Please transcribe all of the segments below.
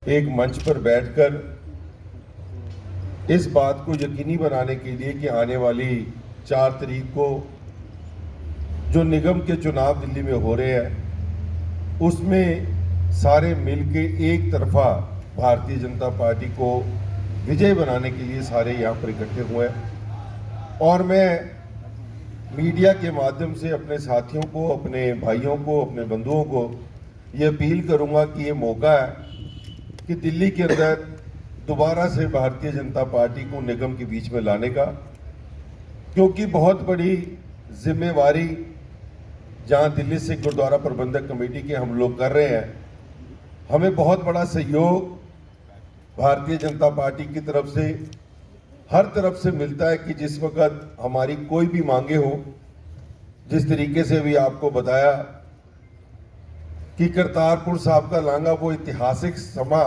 एक मंच पर बैठकर इस बात को यकीनी बनाने के लिए कि आने वाली 4 तारीख को जो निगम के चुनाव दिल्ली में हो रहे हैं उसमें सारे मिलके एक तरफा भारतीय जनता पार्टी को विजय बनाने के लिए सारे यहाँ पर इकट्ठे हुए हैं। और मैं मीडिया के माध्यम से अपने साथियों को, अपने भाइयों को, अपने बंधुओं को ये अपील करूँगा कि ये मौका है कि दिल्ली के अंदर दोबारा से भारतीय जनता पार्टी को निगम के बीच में लाने का, क्योंकि बहुत बड़ी जिम्मेवारी जहां दिल्ली सिख गुरुद्वारा प्रबंधक कमेटी के हम लोग कर रहे हैं, हमें बहुत बड़ा सहयोग भारतीय जनता पार्टी की तरफ से हर तरफ से मिलता है कि जिस वक्त हमारी कोई भी मांगे हो, जिस तरीके से भी आपको बताया कि करतारपुर साहब का लांघा वो ऐतिहासिक समा,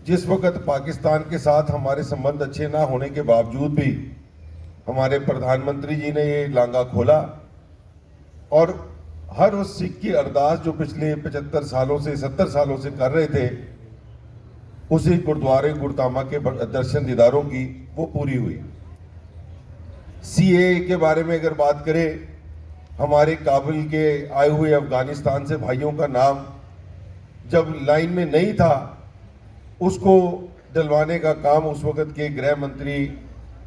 जिस वक्त पाकिस्तान के साथ हमारे संबंध अच्छे ना होने के बावजूद भी हमारे प्रधानमंत्री जी ने ये लांघा खोला और हर उस सिख की अरदास जो पिछले 75 सालों से 70 सालों से कर रहे थे, उसी गुरुद्वारे गुरदामा के दर्शन दीदारों की वो पूरी हुई। सीएए के बारे में अगर बात करें, हमारे काबिल के आए हुए अफगानिस्तान से भाइयों का नाम जब लाइन में नहीं था, उसको डलवाने का काम उस वक्त के गृह मंत्री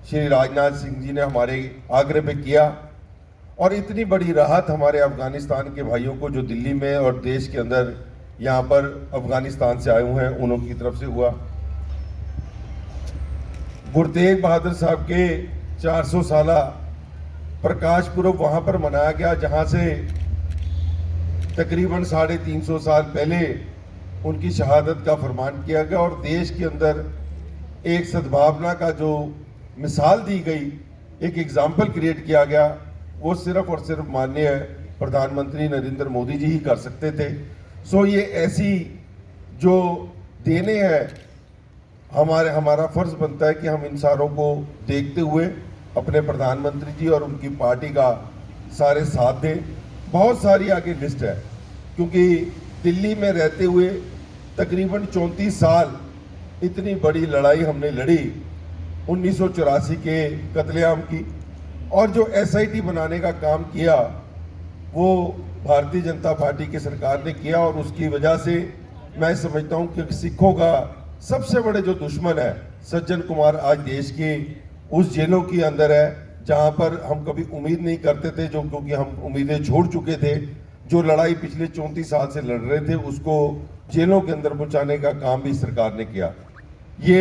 श्री राजनाथ सिंह जी ने हमारे आग्रह पे किया और इतनी बड़ी राहत हमारे अफगानिस्तान के भाइयों को जो दिल्ली में और देश के अंदर यहाँ पर अफगानिस्तान से आए हुए हैं उन की तरफ से हुआ। गुरु तेग बहादुर साहब के 400 साला प्रकाश पुरब वहाँ पर मनाया गया, जहाँ से तकरीबन 350 साल पहले उनकी शहादत का फरमान किया गया और देश के अंदर एक सद्भावना का जो मिसाल दी गई, एक एग्जाम्पल क्रिएट किया गया, वो सिर्फ और सिर्फ माननीय प्रधानमंत्री नरेंद्र मोदी जी ही कर सकते थे। सो ये ऐसी जो देने हैं, हमारा फर्ज बनता है कि हम इन सारों को देखते हुए अपने प्रधानमंत्री जी और उनकी पार्टी का सारे साथ दें। बहुत सारी आगे लिस्ट है, क्योंकि दिल्ली में रहते हुए तकरीबन 34 साल इतनी बड़ी लड़ाई हमने लड़ी 1984 के कत्लेआम की, और जो एसआईटी बनाने का काम किया वो भारतीय जनता पार्टी की सरकार ने किया। और उसकी वजह से मैं समझता हूँ कि सिखों का सबसे बड़े जो दुश्मन है सज्जन कुमार आज देश के उस जेलों के अंदर है जहाँ पर हम कभी उम्मीद नहीं करते थे, जो क्योंकि हम उम्मीदें छोड़ चुके थे। जो लड़ाई पिछले 34 साल से लड़ रहे थे उसको जेलों के अंदर पहुँचाने का काम भी सरकार ने किया। ये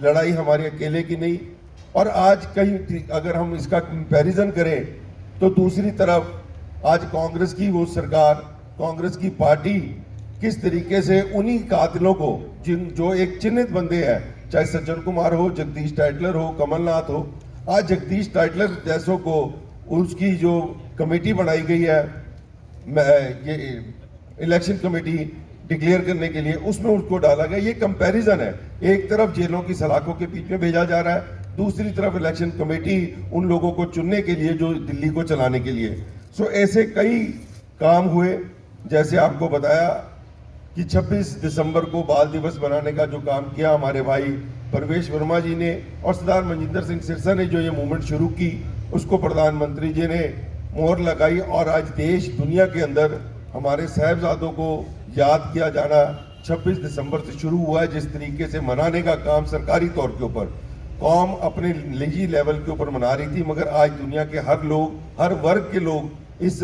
लड़ाई हमारी अकेले की नहीं। और आज कहीं अगर हम इसका कंपैरिजन करें तो दूसरी तरफ आज कांग्रेस की वो सरकार, कांग्रेस की पार्टी किस तरीके से उन्हीं कातिलों को जो एक चिन्हित बंदे हैं, चाहे सज्जन कुमार हो, जगदीश टाइटलर हो, कमलनाथ हो, आज जगदीश टाइटलर जैसों को उसकी जो कमेटी बनाई गई है, ये इलेक्शन कमेटी डिक्लेयर करने के लिए, उसमें उसको डाला गया। ये कंपैरिजन है, एक तरफ जेलों की सलाखों के बीच में भेजा जा रहा है, दूसरी तरफ इलेक्शन कमेटी उन लोगों को चुनने के लिए जो दिल्ली को चलाने के लिए। सो ऐसे कई काम हुए, जैसे आपको बताया कि 26 दिसंबर को बाल दिवस बनाने का जो काम किया हमारे भाई परवेश वर्मा जी ने और सरदार मनजिंदर सिंह सिरसा ने जो ये मूवमेंट शुरू की, उसको प्रधानमंत्री जी ने मोहर लगाई और आज देश दुनिया के अंदर हमारे साहिबजादों को याद किया जाना 26 दिसंबर से शुरू हुआ है। जिस तरीके से मनाने का काम सरकारी तौर के ऊपर कौम अपने निजी लेवल के ऊपर मना रही थी, मगर आज दुनिया के हर लोग, हर वर्ग के लोग इस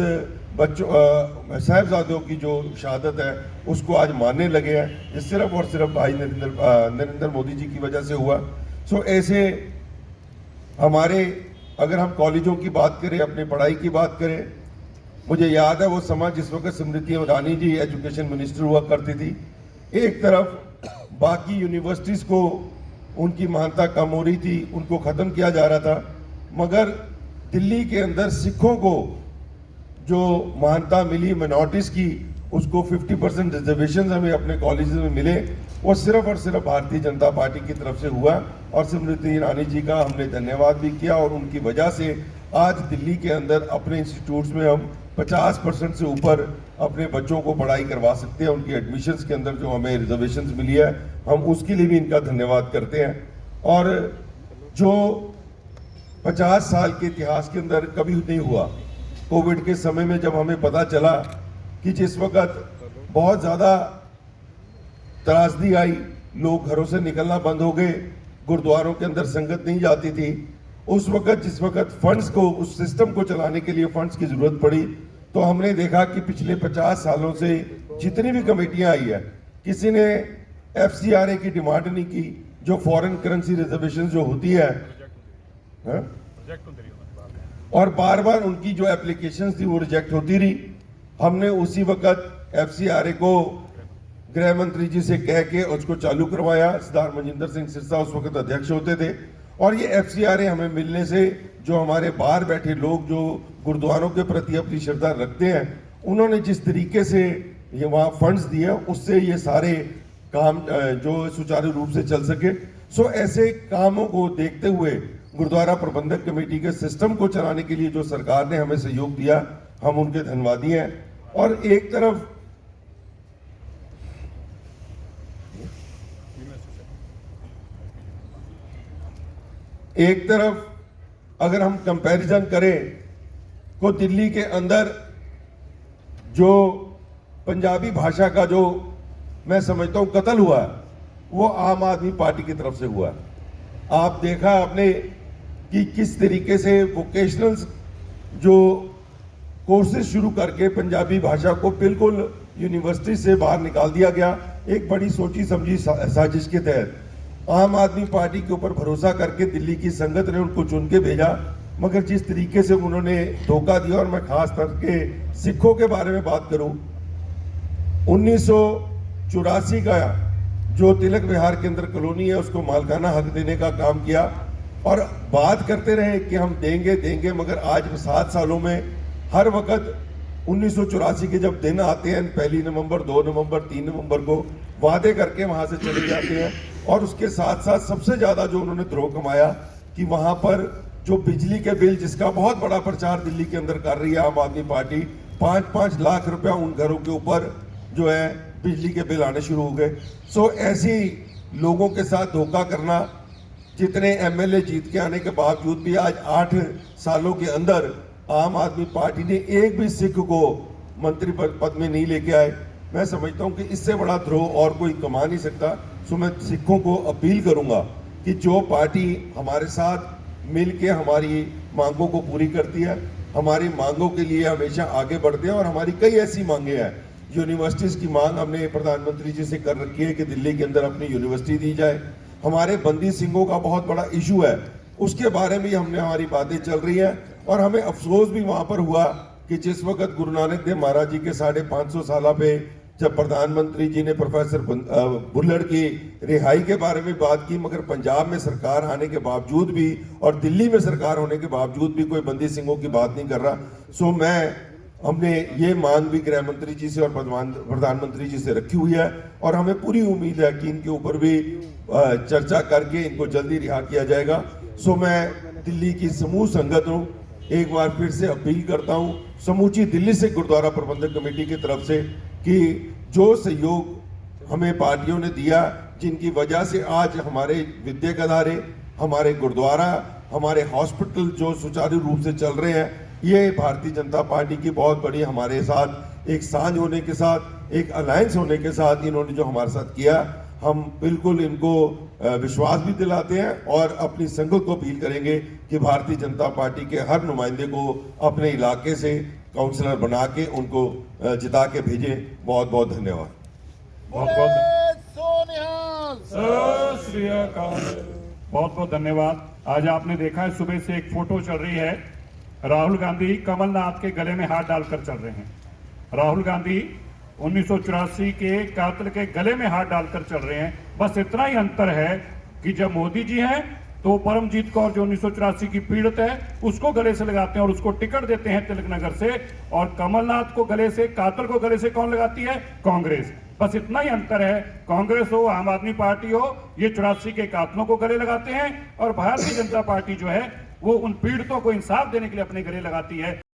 बच्चों साहिबजादों की जो शहादत है उसको आज मानने लगे हैं। ये सिर्फ और सिर्फ भाई नरेंद्र मोदी जी की वजह से हुआ। सो ऐसे हमारे, अगर हम कॉलेजों की बात करें, अपनी पढ़ाई की बात करें, मुझे याद है वो समय जिस वक्त स्मृति ईरानी जी एजुकेशन मिनिस्टर हुआ करती थी। एक तरफ बाकी यूनिवर्सिटीज़ को उनकी मान्यता कम हो रही थी, उनको ख़त्म किया जा रहा था, मगर दिल्ली के अंदर सिखों को जो मान्यता मिली माइनॉरिटीज़ की, उसको 50% रिजर्वेशन हमें अपने कॉलेजेस में मिले, वो सिर्फ और सिर्फ भारतीय जनता पार्टी की तरफ से हुआ। और स्मृति ईरानी जी का हमने धन्यवाद भी किया और उनकी वजह से आज दिल्ली के अंदर अपने इंस्टीट्यूट्स में हम 50% से ऊपर अपने बच्चों को पढ़ाई करवा सकते हैं। उनकी एडमिशन्स के अंदर जो हमें रिजर्वेशंस मिली है, हम उसके लिए भी इनका धन्यवाद करते हैं। और जो 50 साल के इतिहास के अंदर कभी नहीं हुआ, कोविड के समय में जब हमें पता चला कि जिस वक्त बहुत ज़्यादा त्रासदी आई, लोग घरों से निकलना बंद हो गए, गुरुद्वारों के अंदर संगत नहीं जाती थी, उस वक्त जिस वक्त फंड्स को, उस सिस्टम को चलाने के लिए फंड्स की जरूरत पड़ी, तो हमने देखा कि पिछले 50 सालों से जितनी भी कमेटियां आई है, किसी ने FCRA की डिमांड नहीं की, जो फॉरेन करेंसी रिजर्वेशन जो होती है, और बार बार उनकी जो एप्लीकेशन थी वो रिजेक्ट होती रही। हमने उसी वक्त FCRA को गृह मंत्री जी से कह के उसको चालू करवाया। सरदार मनजिंदर सिंह सिरसा उस वक्त अध्यक्ष होते थे, और ये FCRA हमें मिलने से जो हमारे बाहर बैठे लोग जो गुरुद्वारों के प्रति अपनी श्रद्धा रखते हैं, उन्होंने जिस तरीके से ये वहाँ फंड्स दिए, उससे ये सारे काम जो सुचारू रूप से चल सके। सो ऐसे कामों को देखते हुए गुरुद्वारा प्रबंधक कमेटी के सिस्टम को चलाने के लिए जो सरकार ने हमें सहयोग दिया, हम उनके धन्यवादी हैं। और एक तरफ अगर हम कंपैरिजन करें तो दिल्ली के अंदर जो पंजाबी भाषा का जो मैं समझता हूं कत्ल हुआ है, वो आम आदमी पार्टी की तरफ से हुआ है। आप देखा आपने कि किस तरीके से वोकेशनल जो कोर्सेज शुरू करके पंजाबी भाषा को बिल्कुल यूनिवर्सिटी से बाहर निकाल दिया गया, एक बड़ी सोची समझी साजिश के तहत। आम आदमी पार्टी के ऊपर भरोसा करके दिल्ली की संगत ने उनको चुन के भेजा, मगर जिस तरीके से उन्होंने धोखा दिया, और मैं खास करके सिखों के बारे में बात करूं, 1984 का जो तिलक विहार के अंदर कॉलोनी है उसको मालकाना हक देने का काम किया, और बात करते रहे कि हम देंगे देंगे, मगर आज 7 सालों में हर वक्त 1984 के जब दिन आते हैं, 1 नवंबर, 2 नवंबर, 3 नवंबर को वादे करके वहां से चले जाते हैं। और उसके साथ साथ सबसे ज्यादा जो उन्होंने द्रोह कमाया कि वहां पर जो बिजली के बिल, जिसका बहुत बड़ा प्रचार दिल्ली के अंदर कर रही है आम आदमी पार्टी, 5-5 लाख रुपया उन घरों के ऊपर जो है बिजली के बिल आने शुरू हो गए। सो ऐसी लोगों के साथ धोखा करना, जितने MLA जीत के आने के बावजूद भी आज 8 सालों के अंदर आम आदमी पार्टी ने एक भी सिख को मंत्री पद में नहीं लेके आए। मैं समझता हूं कि इससे बड़ा द्रोह और कोई कमा नहीं सकता। सो मैं सिखों को अपील करूंगा कि जो पार्टी हमारे साथ मिलके हमारी मांगों को पूरी करती है, हमारी मांगों के लिए हमेशा आगे बढ़ते हैं, और हमारी कई ऐसी मांगे हैं। यूनिवर्सिटीज़ की मांग हमने प्रधानमंत्री जी से कर रखी है कि दिल्ली के अंदर अपनी यूनिवर्सिटी दी जाए। हमारे बंदी सिंहों का बहुत बड़ा इशू है, उसके बारे में हमने हमारी बातें चल रही हैं। और हमें अफसोस भी वहाँ पर हुआ कि जिस वक्त गुरु नानक देव महाराज जी के 550 साल पे जब प्रधानमंत्री जी ने प्रोफेसर भुल्लड़ की रिहाई के बारे में बात की, मगर पंजाब में सरकार आने के बावजूद भी और दिल्ली में सरकार होने के बावजूद भी कोई बंदी सिंहों की बात नहीं कर रहा। सो हमने ये मांग भी गृह मंत्री जी से और प्रधानमंत्री जी से रखी हुई है, और हमें पूरी उम्मीद है कि इनके ऊपर भी चर्चा करके इनको जल्दी रिहा किया जाएगा। सो मैं दिल्ली की समूह संगत हूँ, एक बार फिर से अपील करता हूँ समूची दिल्ली से गुरुद्वारा प्रबंधक कमेटी की तरफ से कि जो सहयोग हमें पार्टियों ने दिया, जिनकी वजह से आज हमारे विद्यक अदारे, हमारे गुरुद्वारा, हमारे हॉस्पिटल जो सुचारू रूप से चल रहे हैं, ये भारतीय जनता पार्टी की बहुत बड़ी हमारे साथ एक साझ होने के साथ, एक अलायंस होने के साथ इन्होंने जो हमारे साथ किया, हम बिल्कुल इनको विश्वास भी दिलाते हैं और अपनी संगत को अपील करेंगे कि भारतीय जनता पार्टी के हर नुमाइंदे को अपने इलाके से काउंसलर बना के उनको जिता के भेजें। बहुत बहुत धन्यवाद। बहुत बहुत धन्यवाद। आज आपने देखा है सुबह से एक फोटो चल रही है, राहुल गांधी कमलनाथ के गले में हाथ डालकर चल रहे हैं। राहुल गांधी 1984 के कातिल के गले में हाथ डालकर चल रहे हैं। बस इतना ही अंतर है कि जब मोदी जी हैं तो परमजीत कौर जो 1984 की पीड़ित है उसको गले से लगाते हैं और उसको टिकट देते हैं तिलक नगर से, और कमलनाथ को गले से, कातिल को गले से कौन लगाती है? कांग्रेस। बस इतना ही अंतर है, कांग्रेस हो, आम आदमी पार्टी हो, ये 84 के कातिलों को गले लगाते हैं, और भारतीय जनता पार्टी जो है वो उन पीड़ितों को इंसाफ देने के लिए अपने गले लगाती है।